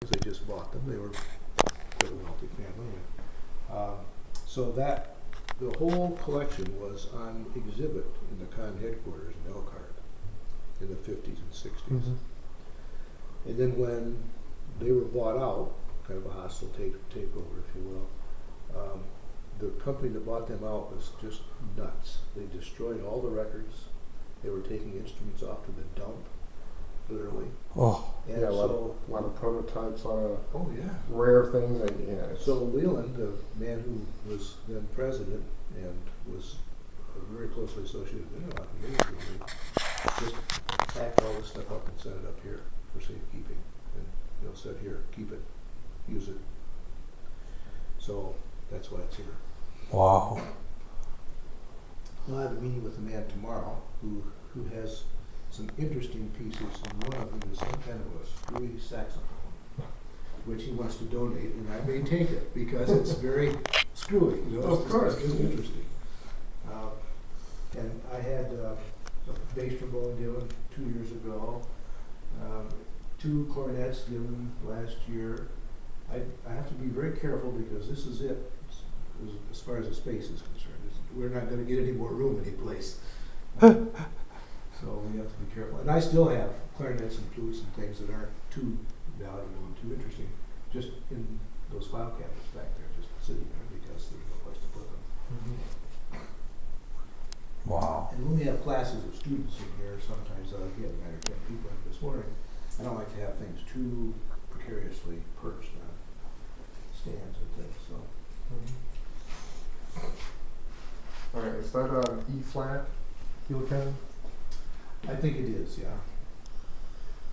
They just bought them. They were a wealthy family. So that the whole collection was on exhibit in the Conn headquarters in Elkhart in the 50s and 60s. Mm-hmm. And then when they were bought out, kind of a hostile takeover, if you will, the company that bought them out was just nuts. They destroyed all the records. They were taking instruments off to the dump, literally. Oh. And yeah, a so, lot of prototypes, a lot of oh yeah, rare things. So Leland, the man who was then president and was very closely associated with Interlock years ago, just packed all this stuff up and set it up here for safekeeping. And said, here, keep it, use it. So that's why it's here. Wow. I'll have a meeting with the man tomorrow who has some interesting pieces, and one of them is some kind of a screwy saxophone, which he wants to donate, and I may take it because it's very screwy. Of course. It's interesting. And I had a bass trombone given 2 years ago, 2 clarinets given last year. I have to be very careful because this is it as far as the space is concerned. We're not going to get any more room anyplace. So we have to be careful. And I still have clarinets and flutes and things that aren't too valuable and too interesting, just in those file cabinets back there, just sitting there because there's no place to put them. Mm-hmm. Wow. And when we have classes of students in here, sometimes we have 9 or 10 people in this morning, I don't like to have things too precariously perched on stands and things. So. All right, is that an E flat heel cabinet? I think it is, yeah.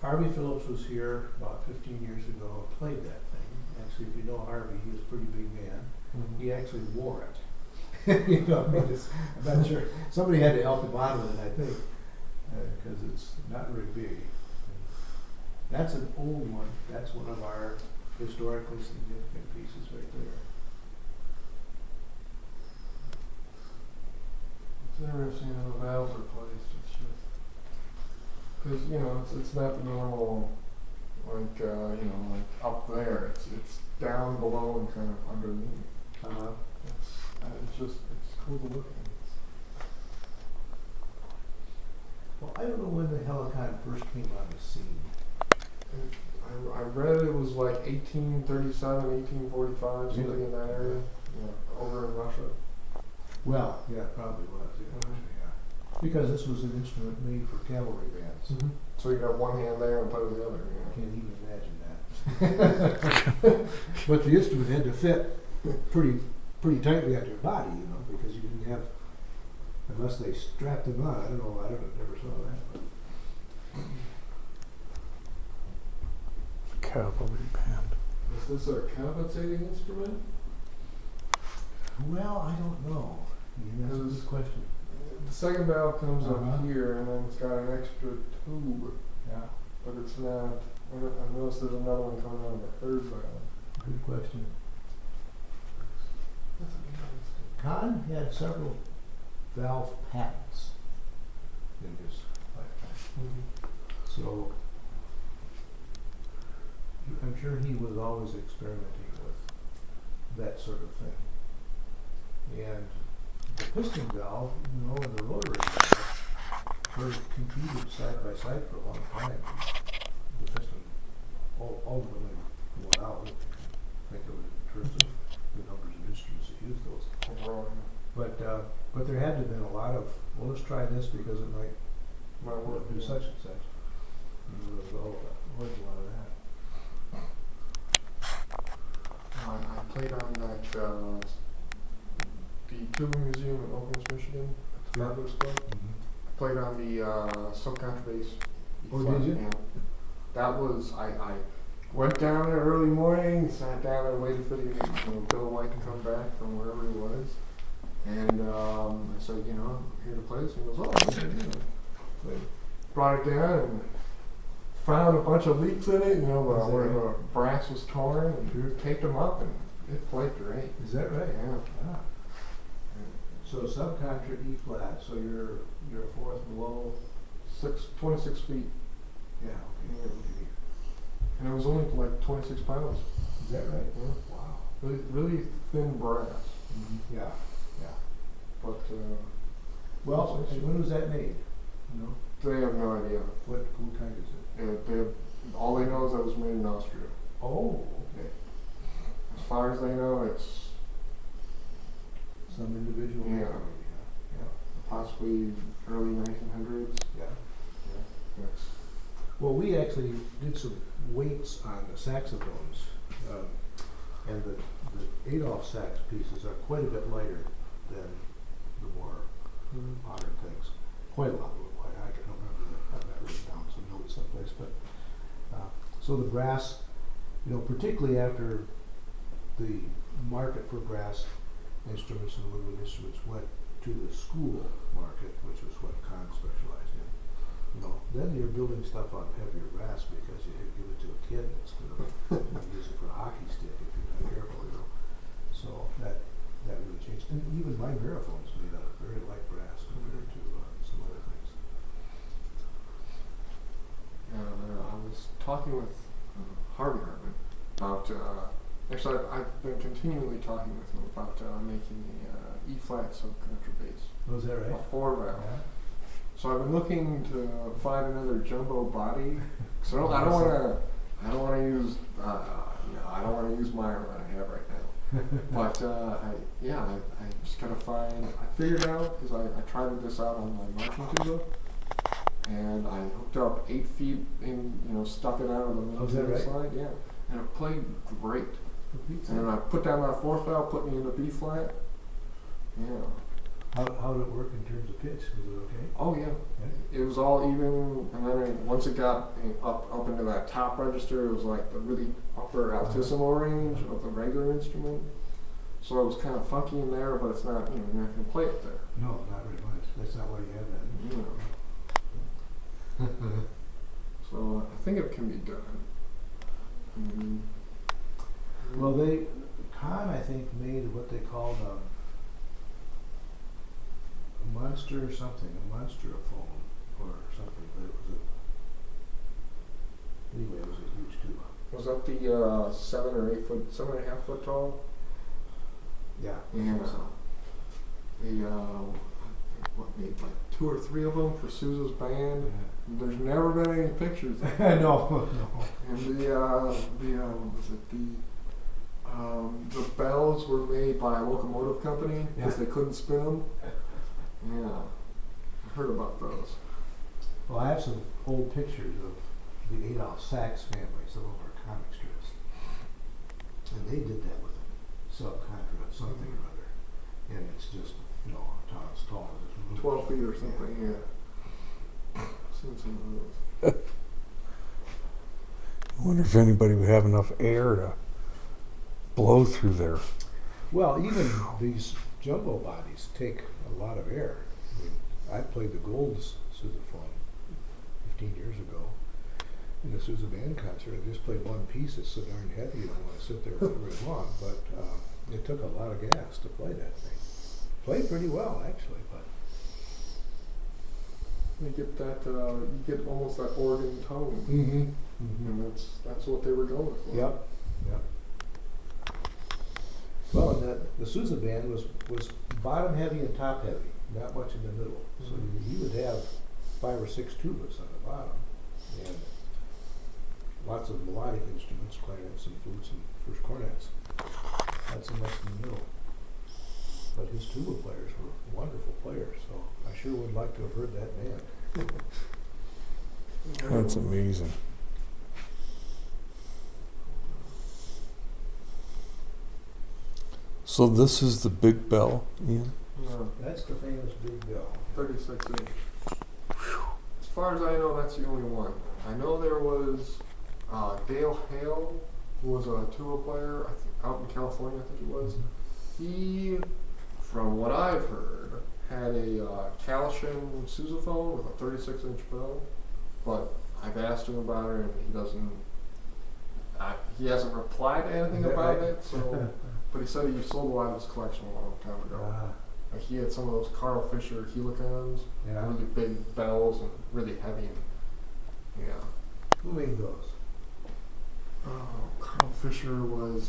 Harvey Phillips was here about 15 years ago and played that thing. Actually, if you know Harvey, he was a pretty big man. Mm-hmm. He actually wore it. I'm not sure. Somebody had to help him out with it, I think, because it's not very big. That's an old one. That's one of our historically significant pieces right there. It's interesting how the valves are placed. It's just because it's not normal, like like up there. It's down below and kind of underneath. It's cool to look at. Well, I don't know when the Helicon first came on the scene. I read it was like 1837, 1845, something Really? in that area. Yeah, over in Russia. Well, yeah, it probably was. Yeah, yeah. Because this was an instrument made for cavalry bands. Mm-hmm. So you got one hand there and play with the other. I can't even imagine that. But the instrument had to fit pretty tightly on your body, because you didn't have, unless they strapped them on. I don't know. I never saw that. But. Cavalry band. Is this a compensating instrument? Well, I don't know. That's a good question. The second valve comes Uh-huh. up here, and then it's got an extra tube, Yeah, but it's not. I noticed there's another one coming out of the third valve. good question. That's interesting. Conn had several valve patents in his lifetime. So I'm sure he was always experimenting with that sort of thing. And the piston valve, and the rotary valve were competed side by side for a long time. The piston ultimately won out. I think it was in terms of the numbers of instruments that used those. But there had to have been a lot of, well, let's try this because it might do such and such. And there was a lot of that. I played on that the Tuba Museum in Oakland, Michigan, at the Marble Club. Played on the silk contrabass. Oh, did you? Yeah. That was I went down there early morning, sat down there, waited for the Bill White to come back from wherever he was, and I said, I'm here to play this. And he goes, oh, yeah. So I brought it down and found a bunch of leaks in it, where the brass was torn, and taped them up, and it played great. Is that right? Yeah. Ah. So subcontra E flat, so you're a fourth below. 26 feet. Yeah, okay. And it was only like 26 pounds. Is that right? Yeah. Wow. Really, really thin brass. Yeah, yeah. But, Well, and when was that made? No. they have no idea. What kind is it? They have, all they know is that it was made in Austria. Oh, okay. As far as they know, it's Some individual. Yeah. Yeah. possibly early 1900s. Yeah. That's, Well, we actually did some weights on the saxophones, and the Adolph sax pieces are quite a bit lighter than the more modern things. Quite a lot. I don't remember that. I've got written down some notes someplace, but so the brass, particularly after the market for brass instruments and woodwind instruments went to the school market, which was what Conn specialized in. Then you're building stuff on heavier brass because you give it to a kid instead of use it for a hockey stick if you're not careful. So that really changed. And even my Miraphone's made out of very light brass compared to some other things. I was talking with Harvey Hartman about, actually I've been continually talking with him about making a E-flat subcontrabass. Oh, is that right? A 4-valve. Yeah. So I've been looking to find another jumbo body. So I don't want to use mine that I have right now. But I just gotta find. I figured out because I tried this out on my marching tuba, and I hooked up 8 feet and stuck it out of the main tuba slide. Yeah, and it played great. And then I put down that 4th valve, put me into B flat. Yeah. How did it work in terms of pitch? Was it okay? Oh yeah. It was all even, and then once it got up into that top register, it was like the really upper altissimo range of the regular instrument. So it was kind of funky in there, but it's not, you're not going to play it there. No, not very much. That's not why you have that. So I think it can be done. Well, Conn, I think, made what they called a monster or something, a monsterophone or something, but anyway, it was a huge tuba. Was that the 7 or 8 foot, 7.5 foot tall? Yeah. And made like 2 or 3 of them for Sousa's band. Yeah. There's never been any pictures. No. And the bells were made by a locomotive company because they couldn't spin them. Yeah, I heard about those. Well, I have some old pictures of the Adolph sax family, some of our comic strips, and they did that with a subcontra something or other, and it's just as tall as this room. 12 feet or something. Yeah. Seen some of those. I wonder if anybody would have enough air to blow through there. Well, even these jumbo bodies take a lot of air. I mean, I played the Gold's Saxophone 15 years ago in the Sousa band concert. I just played one piece. It's so darn heavy you don't want to sit there very long. But it took a lot of gas to play that thing. Played pretty well actually, but you get that. You get almost that organ tone, and that's what they were going for. Yep. Well, and the Sousa band was bottom heavy and top heavy, not much in the middle. So you would have 5 or 6 tubas on the bottom, and lots of melodic instruments, clarinets and flutes and first cornets. Not so much in the middle. But his tuba players were wonderful players, so I sure would like to have heard that band. That's amazing. So this is the big bell, Ian? Yeah. That's the famous big bell. 36 inch. As far as I know, that's the only one. I know there was Dale Hale, who was a tuba player out in California, I think it was. He, from what I've heard, had a Calcium sousaphone with a 36 inch bell, but I've asked him about it and he hasn't replied to anything about it, so, but he said he sold a lot of his collection a long time ago. Like he had some of those Carl Fischer Helicons, really big bells and really heavy. And, yeah. Who made those? Carl Fisher was,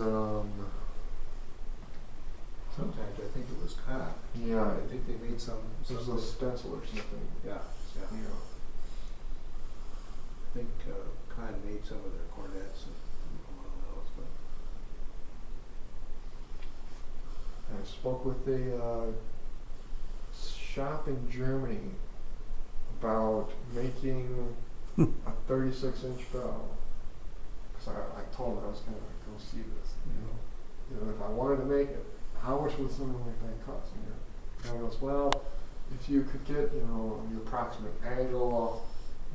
Sometimes I think it was Conn. yeah, I think they made some. it was a stencil or something. Yeah, yeah. Yeah. I think Conn made some of their cornets and one of those, but I spoke with a shop in Germany about making a 36-inch bell. Because I told him I was going to go see this. You know, if I wanted to make it, how much would something like that cost? And he goes, well, if you could get, you know, the approximate angle off,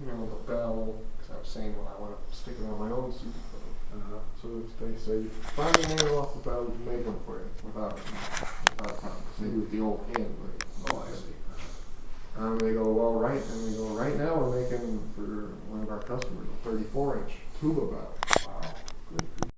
you know, the bell, because I was saying, well, I want to stick it on my own soup. So they say, find an angle off the bell, we can make them for you without because they do the old hand. oh, I see. They go, well, right, and we go, right now we're making for one of our customers a 34-inch tuba bell. Wow, good grief.